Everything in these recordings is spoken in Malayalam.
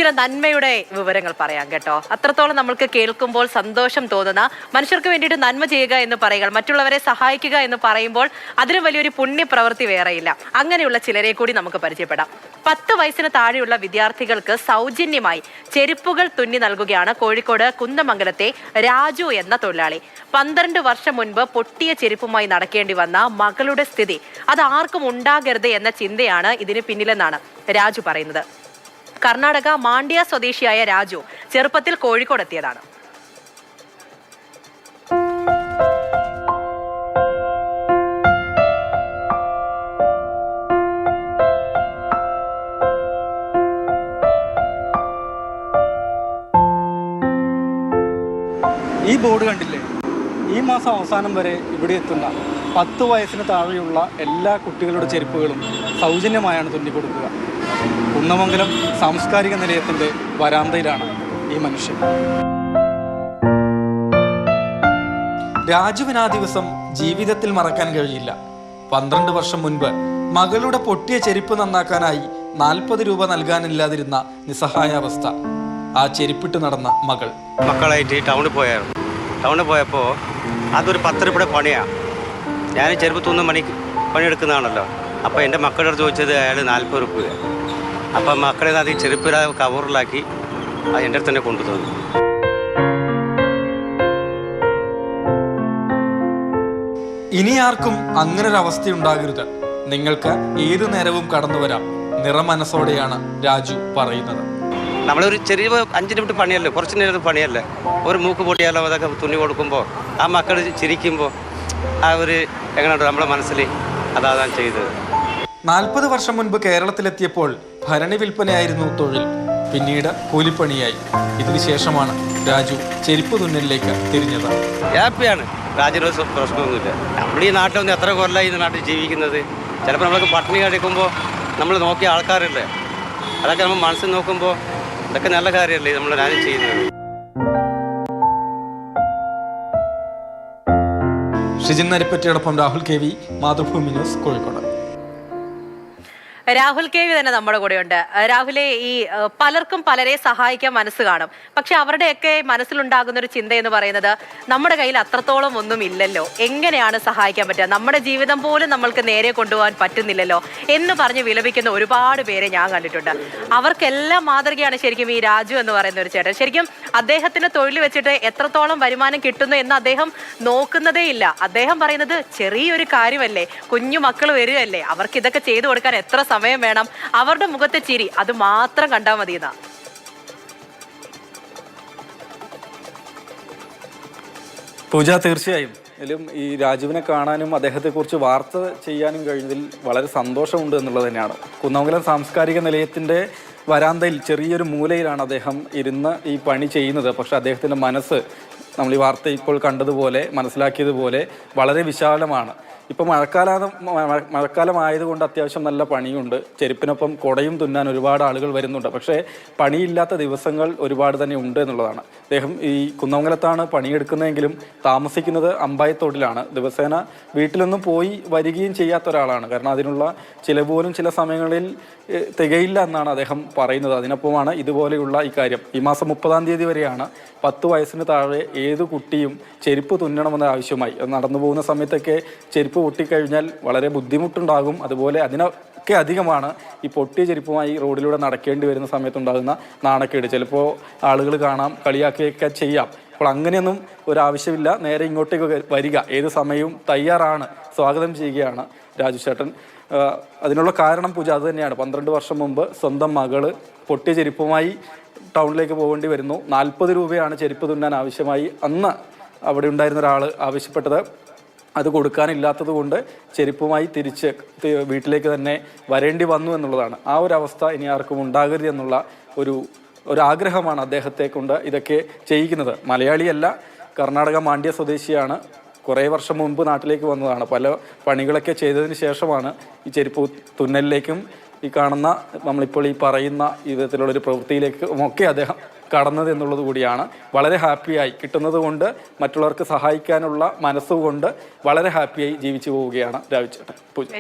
ചില നന്മയുടെ വിവരങ്ങൾ പറയാം കേട്ടോ. അത്രത്തോളം നമ്മൾക്ക് കേൾക്കുമ്പോൾ സന്തോഷം തോന്നുന്ന, മനുഷ്യർക്ക് വേണ്ടിയിട്ട് നന്മ ചെയ്യുക എന്ന് പറയുക, മറ്റുള്ളവരെ സഹായിക്കുക എന്ന് പറയുമ്പോൾ അതിന് വലിയൊരു പുണ്യപ്രവൃത്തി വേറെയില്ല. അങ്ങനെയുള്ള ചിലരെ കൂടി നമുക്ക് പരിചയപ്പെടാം. 10 വയസ്സിന് താഴെയുള്ള വിദ്യാർത്ഥികൾക്ക് സൗജന്യമായി ചെരുപ്പുകൾ തുന്നി നൽകുകയാണ് കോഴിക്കോട് കുന്നമംഗലത്തെ രാജു എന്ന തൊഴിലാളി. 12 വർഷം മുൻപ് പൊട്ടിയ ചെരുപ്പുമായി നടക്കേണ്ടി വന്ന മകളുടെ സ്ഥിതി അത് ആർക്കും ഉണ്ടാകരുത് എന്ന ചിന്തയാണ് ഇതിന് പിന്നിലെന്നാണ് രാജു പറയുന്നത്. കർണാടക മാണ്ഡ്യ സ്വദേശിയായ രാജു ചെറുപ്പത്തിൽ കോഴിക്കോട് എത്തിയതാണ്. ഈ ബോർഡ് കണ്ടില്ലേ? ഈ മാസം അവസാനം വരെ ഇവിടെ എത്തുന്ന 10 വയസ്സിന് താഴെയുള്ള എല്ലാ കുട്ടികളുടെ ചെരുപ്പുകളും സൗജന്യമായാണ് തുന്നിക്കൊടുക്കുക. കുന്നമംഗലം സാംസ്കാരിക നിലയത്തിൻ്റെ വരാന്തയിലാണ് ഈ മനുഷ്യൻ. രാജുവിന് ആ ദിവസം ജീവിതത്തിൽ മറക്കാൻ കഴിയില്ല. 12 വർഷം മുൻപ് മകളുടെ പൊട്ടിയ ചെരുപ്പ് നന്നാക്കാനായി 40 രൂപ നൽകാനില്ലാതിരുന്ന നിസ്സഹായാവസ്ഥ. ആ ചെരുപ്പിട്ട് നടന്ന മക്കളായിട്ട് ടൗണിൽ പോയപ്പോൾ അതൊരു 10 രൂപയുടെ പണിയാണ്. ഞാൻ ചെരുപ്പ് തുന്ന പണിയെടുക്കുന്നതാണല്ലോ. അപ്പോൾ എൻ്റെ മക്കളോട് ചോദിച്ചത് അയാൾ 40 രൂപ. അപ്പം മക്കളെ അത് ചെരുപ്പിൽ കവറിലാക്കി എൻ്റെ അടുത്ത് തന്നെ കൊണ്ടുതന്നു. ഇനി ആർക്കും അങ്ങനൊരവസ്ഥയുണ്ടാകരുത്. നിങ്ങൾക്ക് ഏതു നേരവും കടന്നു വരാം. നിറമനസ്സോടെയാണ് രാജു പറയുന്നത്. നമ്മളൊരു ചെറിയ 5 മിനിറ്റ് പണിയല്ലേ, കുറച്ച് നേരം പണിയല്ലേ. ഒരു മൂക്ക് പൊട്ടിയാലോ അതൊക്കെ തുന്നി കൊടുക്കുമ്പോൾ ആ മക്കൾ ചിരിക്കുമ്പോൾ ആ ഒരു എങ്ങനെയുണ്ട് നമ്മുടെ മനസ്സിൽ അതാണ് ചെയ്തത്. 40 വർഷം മുൻപ് കേരളത്തിലെത്തിയപ്പോൾ ഭരണി വിൽപ്പനയായിരുന്നു തൊഴിൽ. പിന്നീട് കൂലിപ്പണിയായി. ഇതിനുശേഷമാണ് രാജു ചെരുപ്പ് തുന്നലിലേക്ക് തിരിഞ്ഞത്. ഹാപ്പിയാണ്. രാജുവിന് പ്രശ്നമൊന്നുമില്ല. നമ്മൾ ഈ നാട്ടിലൊന്നും എത്ര കൊല്ലമായി ഈ നാട്ടിൽ ജീവിക്കുന്നത്. ചിലപ്പോൾ നമ്മൾക്ക് പട്ടിണി കിടക്കുമ്പോൾ നമ്മൾ നോക്കിയ ആൾക്കാരല്ലേ, അതൊക്കെ നമ്മൾ മനസ്സിൽ നോക്കുമ്പോൾ ഇതൊക്കെ നല്ല കാര്യമല്ലേ നമ്മൾ രാജ്യം ചെയ്യുന്നത്. ഷിജിൻ നരിപ്പറ്റിയോടൊപ്പം Rahul K V, Mathrubhumi news, Kozhikode. Rahul K V തന്നെ നമ്മുടെ കൂടെയുണ്ട്. രാഹുലെ, ഈ പലർക്കും പലരെ സഹായിക്കാൻ മനസ്സ് കാണും. പക്ഷെ അവരുടെയൊക്കെ മനസ്സിലുണ്ടാകുന്ന ഒരു ചിന്ത എന്ന് പറയുന്നത് നമ്മുടെ കയ്യിൽ അത്രത്തോളം ഒന്നും ഇല്ലല്ലോ, എങ്ങനെയാണ് സഹായിക്കാൻ പറ്റുക, നമ്മുടെ ജീവിതം പോലും നമ്മൾക്ക് നേരെ കൊണ്ടുപോകാൻ പറ്റുന്നില്ലല്ലോ എന്ന് പറഞ്ഞ് വിലപിക്കുന്ന ഒരുപാട് പേരെ ഞാൻ കണ്ടിട്ടുണ്ട്. അവർക്കെല്ലാം മാതൃകയാണ് ശരിക്കും ഈ രാജു എന്ന് പറയുന്ന ഒരു ചേട്ടൻ. ശരിക്കും അദ്ദേഹത്തിന് തൊഴിൽ വെച്ചിട്ട് എത്രത്തോളം വരുമാനം കിട്ടുന്നു എന്ന് അദ്ദേഹം നോക്കുന്നതേ ഇല്ല. അദ്ദേഹം പറയുന്നത് ചെറിയൊരു കാര്യമല്ലേ, കുഞ്ഞു മക്കൾ വരികയല്ലേ, അവർക്ക് ഇതൊക്കെ ചെയ്തു കൊടുക്കാൻ എത്ര സമയം വേണം, അവരുടെ മുഖത്തെ ചിരി അത് മാത്രം കണ്ടാൽ മതി എന്നാ. പൂജ, തീർച്ചയായും ഈ രാജുവിനെ കാണാനും അദ്ദേഹത്തെക്കുറിച്ച് വാർത്ത ചെയ്യാനും കഴിഞ്ഞതിൽ വളരെ സന്തോഷമുണ്ട് എന്നുള്ളത് തന്നെയാണ്. കുന്നമംഗലം സാംസ്കാരിക നിലയത്തിൻ്റെ വരാന്തയിൽ ചെറിയൊരു മൂലയിലാണ് അദ്ദേഹം ഇരുന്ന് ഈ പണി ചെയ്യുന്നത്. പക്ഷേ അദ്ദേഹത്തിൻ്റെ മനസ്സ് നമ്മൾ ഈ വാർത്ത ഇപ്പോൾ കണ്ടതുപോലെ മനസ്സിലാക്കിയതുപോലെ വളരെ വിശാലമാണ്. ഇപ്പോൾ മഴക്കാലമായതുകൊണ്ട് അത്യാവശ്യം നല്ല പണിയുണ്ട്. ചെരുപ്പിനൊപ്പം കുടയും തുന്നാൻ ഒരുപാട് ആളുകൾ വരുന്നുണ്ട്. പക്ഷേ പണിയില്ലാത്ത ദിവസങ്ങൾ ഒരുപാട് തന്നെ ഉണ്ട് എന്നുള്ളതാണ്. അദ്ദേഹം ഈ കുന്നമംഗലത്താണ് പണിയെടുക്കുന്നതെങ്കിലും താമസിക്കുന്നത് അമ്പായത്തോടിലാണ്. ദിവസേന വീട്ടിലൊന്നും പോയി വരികയും ചെയ്യാത്ത ഒരാളാണ്. കാരണം അതിനുള്ള ചിലവ് പോലും ചില സമയങ്ങളിൽ തികയില്ല എന്നാണ് അദ്ദേഹം പറയുന്നത്. അതിനൊപ്പമാണ് ഇതുപോലെയുള്ള ഈ കാര്യം. ഈ മാസം 30-ാം തീയതി വരെയാണ് 10 വയസ്സിന് താഴെ ഏതു കുട്ടിയും ചെരുപ്പ് തുന്നണമെന്ന ആവശ്യമായി. നടന്നു പോകുന്ന സമയത്തൊക്കെ ചെരുപ്പ് പൊട്ടിക്കഴിഞ്ഞാൽ വളരെ ബുദ്ധിമുട്ടുണ്ടാകും. അതുപോലെ അതിനൊക്കെ അധികമാണ് ഈ പൊട്ടിയ ചെരുപ്പുമായി റോഡിലൂടെ നടക്കേണ്ടി വരുന്ന സമയത്തുണ്ടാകുന്ന നാണക്കേട്. ചിലപ്പോൾ ആളുകൾ കാണാം, കളിയാക്കുകയൊക്കെ ചെയ്യാം. അപ്പോൾ അങ്ങനെയൊന്നും ഒരാവശ്യമില്ല. നേരെ ഇങ്ങോട്ടേക്ക് വരിക, ഏത് സമയവും തയ്യാറാണ്, സ്വാഗതം ചെയ്യുകയാണ് രാജു ചേട്ടൻ. അതിനുള്ള കാരണം പൂജ അത് തന്നെയാണ്. 12 വർഷം മുമ്പ് സ്വന്തം മകള് പൊട്ടിയ ചെരുപ്പുമായി ടൗണിലേക്ക് പോകേണ്ടി വരുന്നു. 40 രൂപയാണ് ചെരുപ്പ് തുന്നാൻ ആവശ്യമായി അന്ന് അവിടെ ഉണ്ടായിരുന്ന ഒരാൾ ആവശ്യപ്പെട്ടത്. അത് കൊടുക്കാനില്ലാത്തത് കൊണ്ട് ചെരുപ്പുമായി തിരിച്ച് വീട്ടിലേക്ക് തന്നെ വരേണ്ടി വന്നു എന്നുള്ളതാണ്. ആ ഒരു അവസ്ഥ ഇനി ആർക്കും ഉണ്ടാകരുത് എന്നുള്ള ഒരാഗ്രഹമാണ് അദ്ദേഹത്തെ കൊണ്ട് ഇതൊക്കെ ചെയ്യിക്കുന്നത്. മലയാളിയല്ല, കർണാടക മാണ്ഡ്യ സ്വദേശിയാണ്. കുറേ വർഷം മുമ്പ് നാട്ടിലേക്ക് വന്നതാണ്. പല പണികളൊക്കെ ചെയ്തതിന് ശേഷമാണ് ഈ ചെരുപ്പ് തുന്നലിലേക്കും ഈ കാണുന്ന നമ്മളിപ്പോൾ ഈ പറയുന്ന വിധത്തിലുള്ളൊരു പ്രവൃത്തിയിലേക്ക് ഒക്കെ അദ്ദേഹം കടന്നത് എന്നുള്ളത് കൂടിയാണ്. വളരെ ഹാപ്പിയായി കിട്ടുന്നത് കൊണ്ട് മറ്റുള്ളവർക്ക് സഹായിക്കാനുള്ള മനസ്സുകൊണ്ട് വളരെ ഹാപ്പിയായി ജീവിച്ചു പോവുകയാണ് രാവിച്ചേട്ടൻ.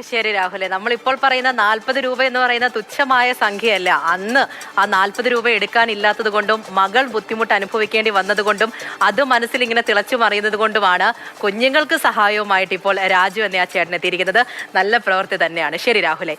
ശരി രാഹുലെ, നമ്മളിപ്പോൾ പറയുന്ന 40 രൂപ എന്ന് പറയുന്ന തുച്ഛമായ സംഖ്യയല്ല. അന്ന് ആ 40 രൂപ എടുക്കാനില്ലാത്തത് കൊണ്ടും മകൾ ബുദ്ധിമുട്ട് അനുഭവിക്കേണ്ടി വന്നതുകൊണ്ടും അത് മനസ്സിൽ ഇങ്ങനെ തിളച്ചു മറിയുന്നത് കൊണ്ടുമാണ് കുഞ്ഞുങ്ങൾക്ക് സഹായവുമായിട്ട് ഇപ്പോൾ രാജു എന്ന ആ ചേട്ടൻ എത്തിയിരിക്കുന്നത്. നല്ല പ്രവൃത്തി തന്നെയാണ്. ശരി രാഹുലെ.